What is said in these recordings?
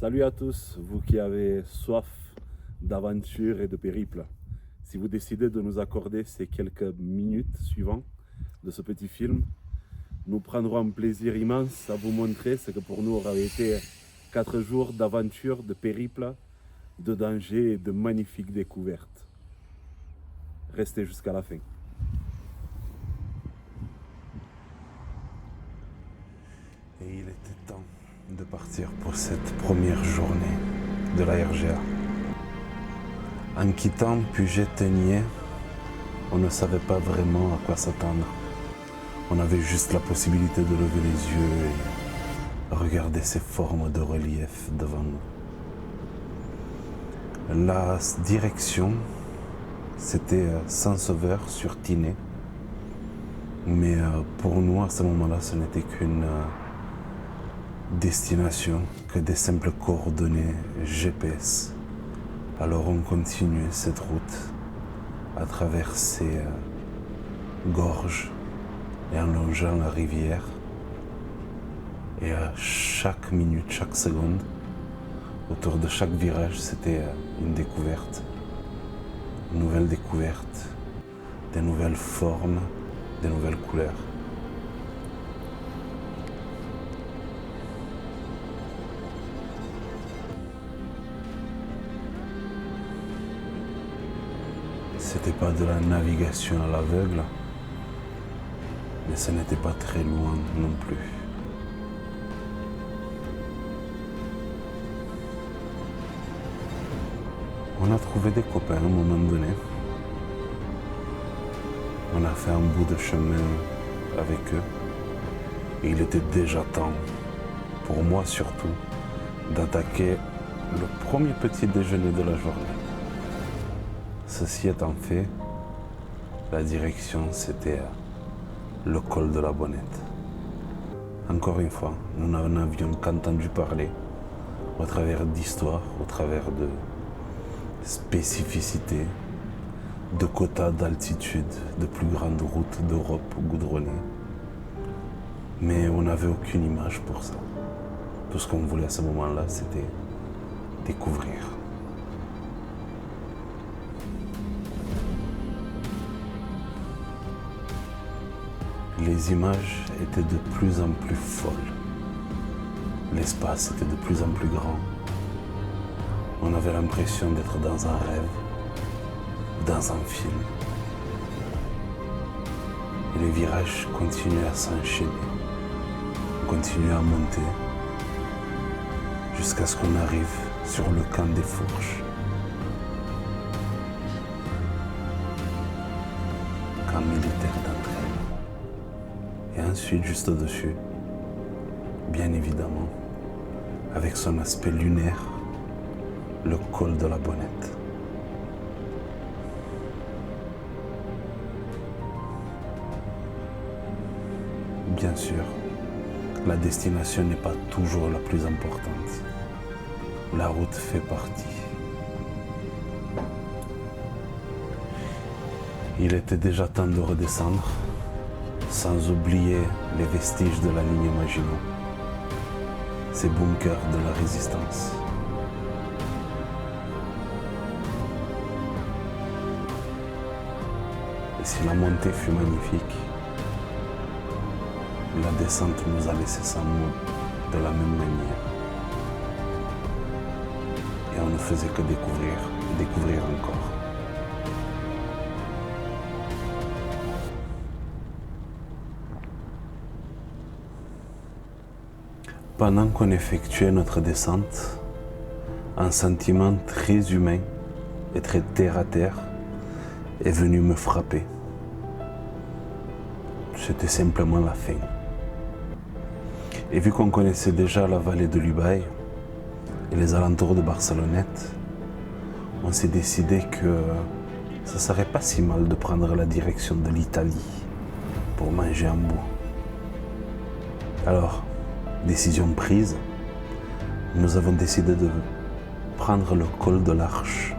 Salut à tous, vous qui avez soif d'aventure et de périple. Si vous décidez de nous accorder ces quelques minutes suivantes de ce petit film, nous prendrons un plaisir immense à vous montrer ce que pour nous aura été 4 jours d'aventure, de périple, de danger et de magnifiques découvertes. Restez jusqu'à la fin. Et il était temps de partir pour cette première journée de la RGA. En quittant Puget-Théniers, on ne savait pas vraiment à quoi s'attendre. On avait juste la possibilité de lever les yeux et regarder ces formes de relief devant nous. La direction, c'était Saint-Sauveur sur Tinée. Mais pour nous, à ce moment-là, ce n'était qu'une destination, que des simples coordonnées GPS. Alors on continuait cette route à travers ces gorges et en longeant la rivière. Et à chaque minute, chaque seconde, autour de chaque virage, c'était une découverte. Une nouvelle découverte, des nouvelles formes, des nouvelles couleurs. C'était pas de la navigation à l'aveugle, mais ce n'était pas très loin non plus. On a trouvé des copains à un moment donné. On a fait un bout de chemin avec eux. Et il était déjà temps, pour moi surtout, d'attaquer le premier petit déjeuner de la journée. Ceci étant fait, la direction c'était le col de la Bonnette. Encore une fois, nous n'en avions qu'entendu parler au travers d'histoires, au travers de spécificités, de quotas d'altitude, de plus grandes routes d'Europe goudronnées. Mais on n'avait aucune image pour ça. Tout ce qu'on voulait à ce moment-là, c'était découvrir. Les images étaient de plus en plus folles. L'espace était de plus en plus grand. On avait l'impression d'être dans un rêve, dans un film. Et les virages continuaient à s'enchaîner. On continuait à monter jusqu'à ce qu'on arrive sur le camp des Fourches. Camp militaire d'entraînement. Et ensuite, juste au-dessus, bien évidemment, avec son aspect lunaire, le col de la Bonnette. Bien sûr, la destination n'est pas toujours la plus importante. La route fait partie. Il était déjà temps de redescendre, sans oublier les vestiges de la ligne Maginot, ces bunkers de la résistance. Et si la montée fut magnifique, la descente nous a laissé sans mots de la même manière. Et on ne faisait que découvrir encore. Pendant qu'on effectuait notre descente, un sentiment très humain et très terre-à-terre est venu me frapper. C'était simplement la faim. Et vu qu'on connaissait déjà la vallée de l'Ubaye et les alentours de Barcelonnette, on s'est décidé que ça serait pas si mal de prendre la direction de l'Italie pour manger un bout. Alors, décision prise, nous avons décidé de prendre le col de l'Arche,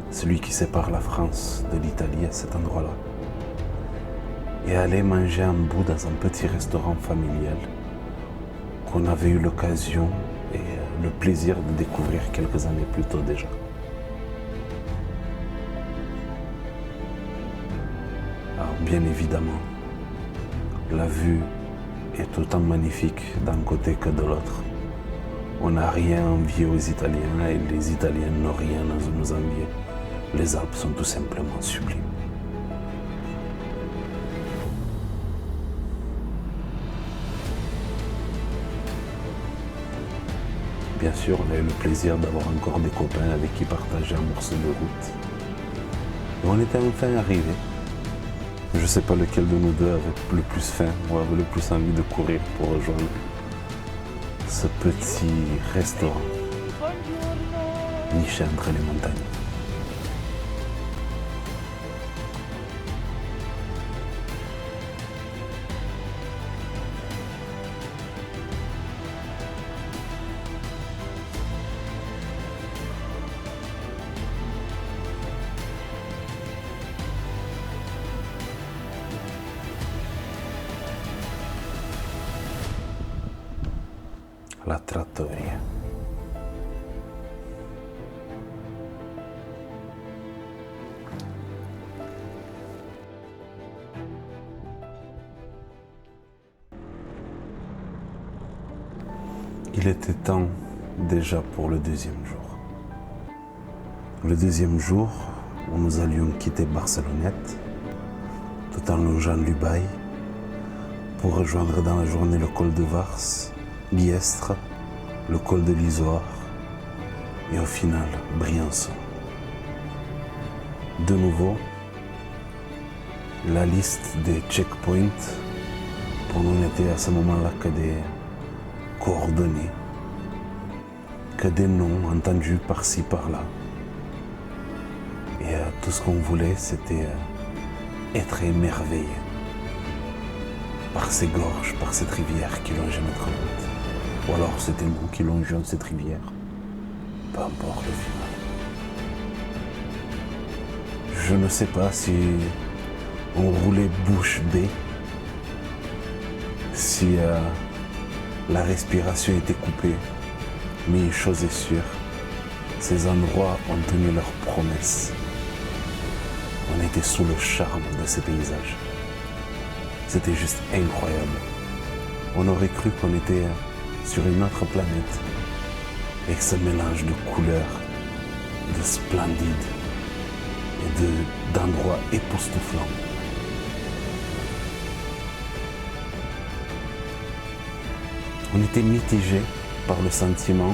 celui qui sépare la France de l'Italie à cet endroit-là, et aller manger un bout dans un petit restaurant familial qu'on avait eu l'occasion et le plaisir de découvrir quelques années plus tôt déjà. Alors bien évidemment, la vue est autant magnifique d'un côté que de l'autre. On n'a rien à envier aux Italiens et les Italiens n'ont rien à nous envier. Les Alpes sont tout simplement sublimes. Bien sûr, on a eu le plaisir d'avoir encore des copains avec qui partager un morceau de route. Et on était enfin arrivés. Je ne sais pas lequel de nous deux avait le plus faim ou avait le plus envie de courir pour rejoindre ce petit restaurant niché entre les montagnes. La trattoria. Il était temps déjà pour le deuxième jour. Le deuxième jour où nous allions quitter Barcelonnette, tout en longeant l'Ubaye, pour rejoindre dans la journée le col de Vars, Biestre, le col de l'Isoire et au final Briançon. De nouveau, la liste des checkpoints pour nous n'était à ce moment-là que des coordonnées, que des noms entendus par-ci par-là. Et tout ce qu'on voulait, c'était être émerveillé par ces gorges, par cette rivière qui longeait notre route. Ou alors c'était nous qui longions cette rivière. Peu importe le final. Je ne sais pas si on roulait bouche bée, si la respiration était coupée, mais une chose est sûre, ces endroits ont tenu leurs promesses. On était sous le charme de ces paysages. C'était juste incroyable. On aurait cru qu'on était sur une autre planète, avec ce mélange de couleurs, de splendides et d'endroits époustouflants. On était mitigés par le sentiment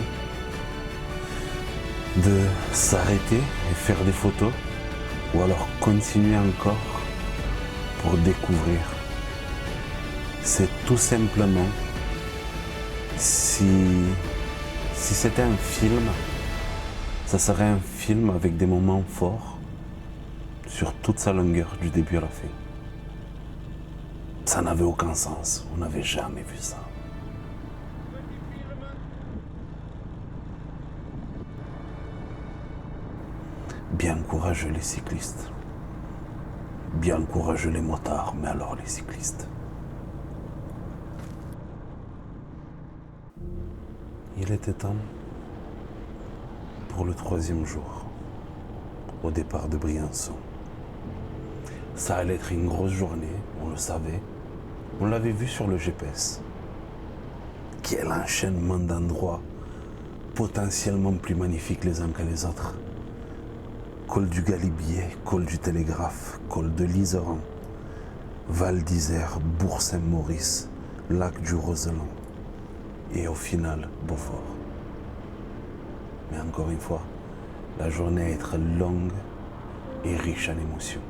de s'arrêter et faire des photos, ou alors continuer encore pour découvrir. C'est tout simplement, si c'était un film, ça serait un film avec des moments forts sur toute sa longueur, du début à la fin. Ça n'avait aucun sens, on n'avait jamais vu ça. Bien courageux les cyclistes, bien courageux les motards, mais alors les cyclistes. Il était temps pour le troisième jour, au départ de Briançon. Ça allait être une grosse journée, on le savait. On l'avait vu sur le GPS. Quel enchaînement d'endroits potentiellement plus magnifiques les uns que les autres. Col du Galibier, col du Télégraphe, col de l'Iseran, Val d'Isère, Bourg-Saint-Maurice, lac du Roseland et au final Beaufort. Mais encore une fois, la journée allait être longue et riche en émotions.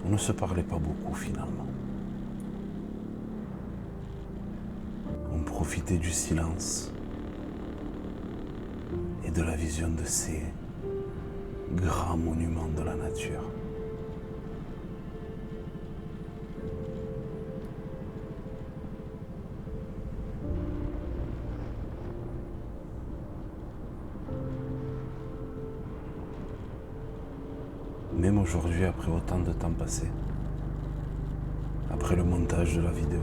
On ne se parlait pas beaucoup finalement. On profitait du silence et de la vision de ces grands monuments de la nature. Même aujourd'hui, après autant de temps passé, après le montage de la vidéo,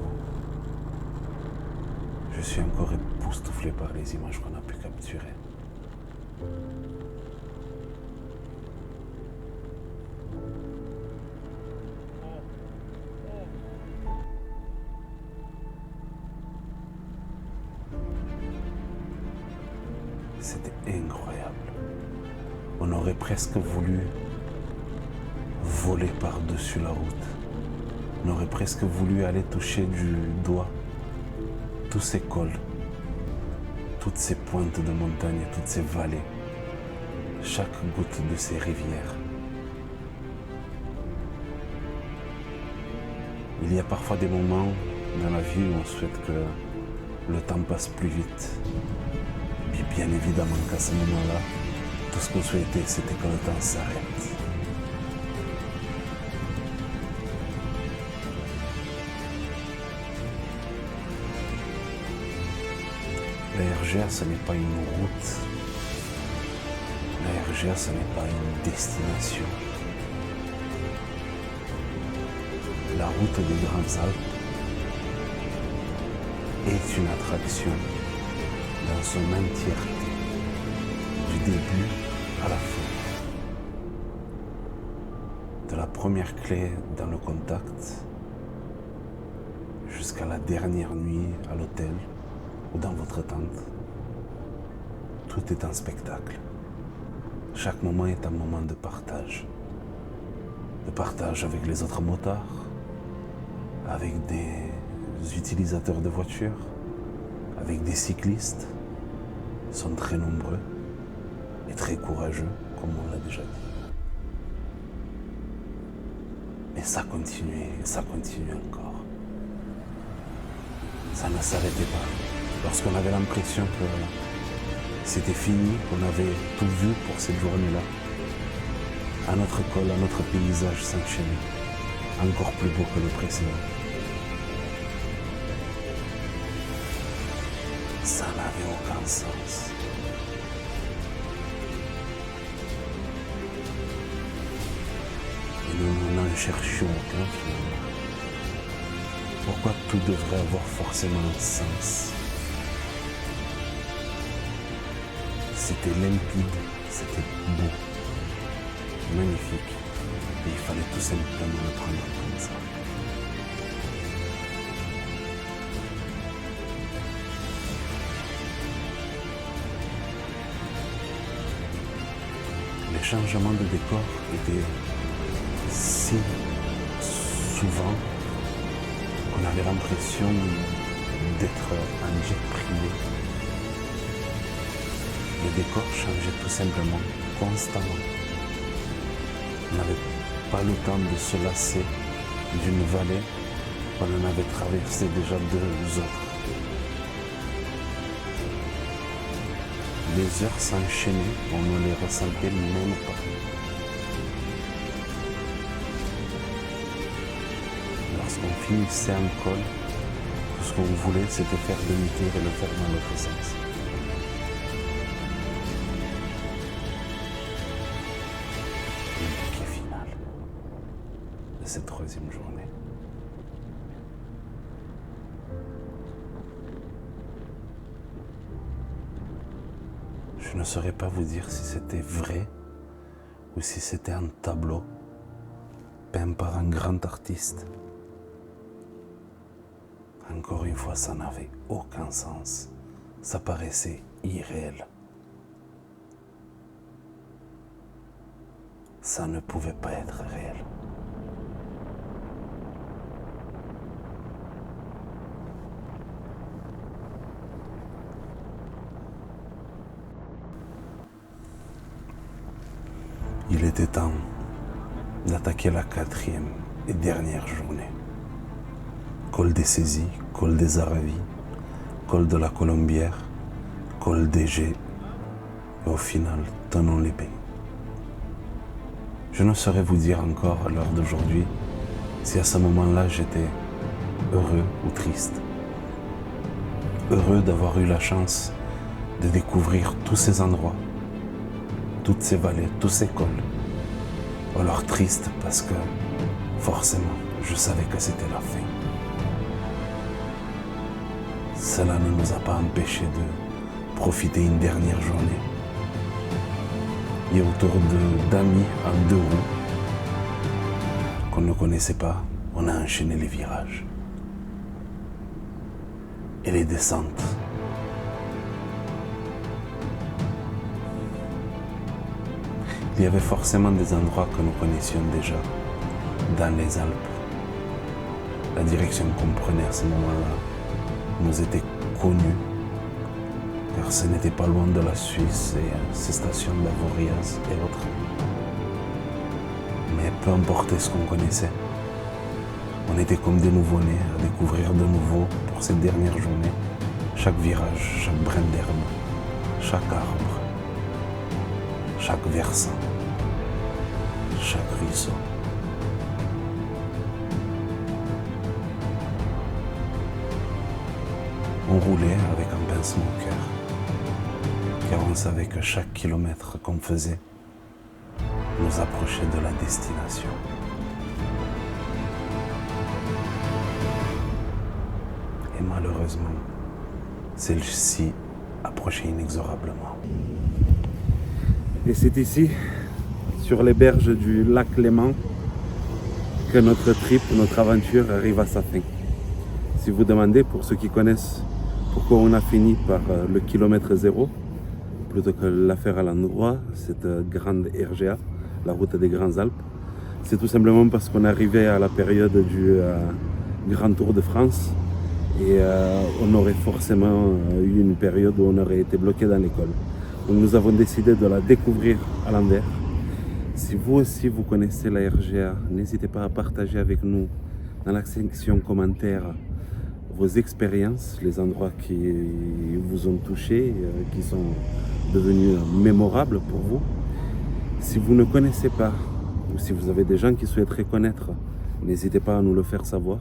je suis encore époustouflé par les images qu'on a pu capturer. C'était incroyable. On aurait presque voulu voler par-dessus la route. On aurait presque voulu aller toucher du doigt tous ces cols, toutes ces pointes de montagne, toutes ces vallées, chaque goutte de ces rivières. Il y a parfois des moments dans la vie où on souhaite que le temps passe plus vite. Puis bien évidemment qu'à ce moment-là, tout ce qu'on souhaitait, c'était que le temps s'arrête. La RGA, ce n'est pas une route. La RGA, ce n'est pas une destination. La route des Grandes Alpes est une attraction dans son entièreté, du début à la fin. De la première clé dans le contact jusqu'à la dernière nuit à l'hôtel ou dans votre tente, tout est un spectacle. Chaque moment est un moment de partage. De partage avec les autres motards, avec des utilisateurs de voitures, avec des cyclistes. Ils sont très nombreux et très courageux, comme on l'a déjà dit. Mais ça continuait et ça continuait encore. Ça ne s'arrêtait pas. Lorsqu'on avait l'impression que c'était fini, qu'on avait tout vu pour cette journée-là, un autre col, un autre paysage s'enchaînait, encore plus beau que le précédent. Ça n'avait aucun sens. Et nous n'en cherchions aucun finalement. Pourquoi tout devrait avoir forcément un sens? C'était limpide, c'était beau, magnifique. Et il fallait tout simplement le prendre comme ça. Les changements de décor étaient si souvent qu'on avait l'impression d'être un jet privé. Les décors changeaient tout simplement, constamment. On n'avait pas le temps de se lasser d'une vallée qu'on en avait traversé déjà 2 autres. Les heures s'enchaînaient, on ne les ressentait même pas. Lorsqu'on finissait un col, tout ce qu'on voulait, c'était faire demi-tour et le faire dans l'autre sens. Le bouquet final de cette 3e journée. Je ne saurais pas vous dire si c'était vrai ou si c'était un tableau peint par un grand artiste. Encore une fois, ça n'avait aucun sens. Ça paraissait irréel. Ça ne pouvait pas être réel. Il était temps d'attaquer la 4e et dernière journée. Col des Saisies, col des Aravis, col de la Colombière, col des Gets, et au final, Thonon-l'Épée. Je ne saurais vous dire encore à l'heure d'aujourd'hui si à ce moment-là j'étais heureux ou triste. Heureux d'avoir eu la chance de découvrir tous ces endroits, toutes ces vallées, tous ces cols. Ou alors triste parce que forcément je savais que c'était la fin. cela ne nous a pas empêché de profiter une dernière journée. Et autour d'amis en 2 roues qu'on ne connaissait pas, on a enchaîné les virages et les descentes. Il y avait forcément des endroits que nous connaissions déjà dans les Alpes. La direction qu'on prenait à ce moment-là nous était connue, car ce n'était pas loin de la Suisse et ses stations d'Avoriaz et autres. Mais peu importe ce qu'on connaissait, on était comme des nouveau-nés à découvrir de nouveau pour cette dernière journée chaque virage, chaque brin d'herbe, chaque arbre, chaque versant, chaque ruisseau. On roulait avec un pincement au cœur, car on savait que chaque kilomètre qu'on faisait nous approchait de la destination. Et malheureusement, celle-ci approchait inexorablement. Et c'est ici, sur les berges du lac Léman, que notre trip, notre aventure arrive à sa fin. Si vous demandez, pour ceux qui connaissent, pourquoi on a fini par le kilomètre 0, plutôt que la faire à l'endroit, cette grande RGA, la route des Grandes Alpes, c'est tout simplement parce qu'on arrivait à la période du Grand Tour de France et on aurait forcément eu une période où on aurait été bloqué dans l'école. Donc nous avons décidé de la découvrir à l'envers. Si vous aussi vous connaissez la RGA, n'hésitez pas à partager avec nous dans la section commentaires vos expériences, les endroits qui vous ont touché, qui sont devenus mémorables pour vous. Si vous ne connaissez pas, ou si vous avez des gens qui souhaiteraient connaître, n'hésitez pas à nous le faire savoir.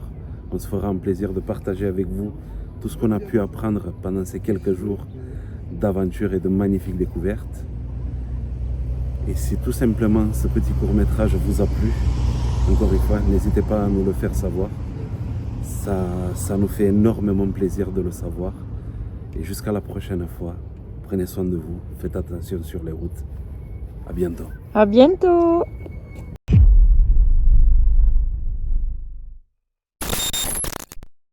On se fera un plaisir de partager avec vous tout ce qu'on a pu apprendre pendant ces quelques jours d'aventure et de magnifiques découvertes. Et si tout simplement ce petit court-métrage vous a plu, encore une fois, n'hésitez pas à nous le faire savoir. Ça nous fait énormément plaisir de le savoir. Et jusqu'à la prochaine fois, prenez soin de vous, faites attention sur les routes. À bientôt. À bientôt!